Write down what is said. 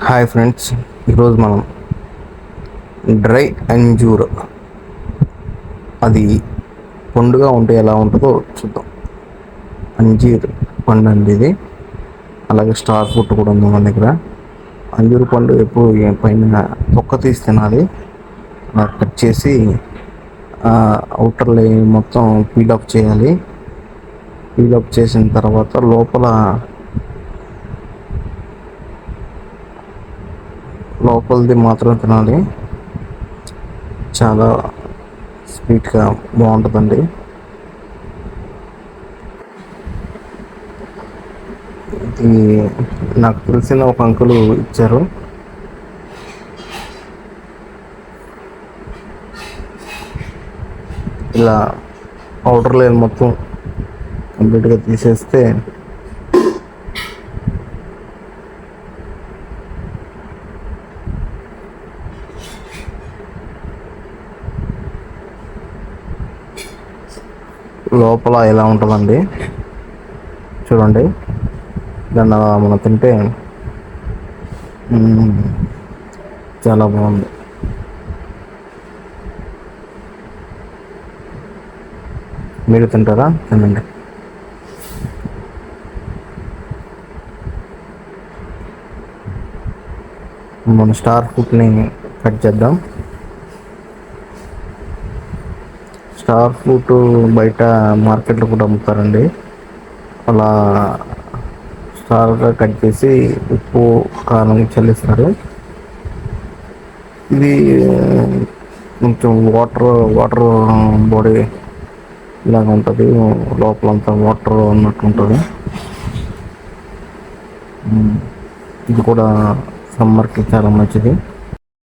Hi friends, ఈరోజు మనం dry anjeer అది పండుగా ఉంటే ఎలా ఉంటుందో చూద్దాం. అంజీర్ పండు అండి ఇది. అలాగే స్టార్ ఫ్రూట్ కూడా ఉంది మన దగ్గర. అంజూరు పండు ఎప్పుడు పైన తొక్క తీసి తినాలి. అలా కట్ చేసి అవుటర్ లేయర్ మొత్తం పీలప్ చేయాలి. పీలప్ చేసిన తర్వాత లోపలిది మాత్రం తినాలి. చాలా స్వీట్గా బాగుంటుందండి. ఇది నాకు తెలిసిన ఒక అంకులు ఇచ్చారు. ఇలా పౌడర్ లేని మొత్తం కంప్లీట్గా తీసేస్తే లోపల ఎలా ఉంటుందండి చూడండి. దాన్ని మనం తింటే చాలా బాగుంది. మీరు తింటారా? తినండి. మన స్టార్ ఫ్రూట్ని కట్ చేద్దాం. స్టార్ ఫ్రూట్ బయట మార్కెట్లో కూడా అమ్ముతారండి. అలా స్టార్గా కట్ చేసి ఉప్పు కారం చల్లిస్తారు. ఇది కొంచెం వాటర్ బాడీ ఇలాగ ఉంటుంది. లోపలంతా వాటర్ ఉన్నట్టు ఉంటుంది. ఇది కూడా సమ్మర్కి చాలా మంచిది.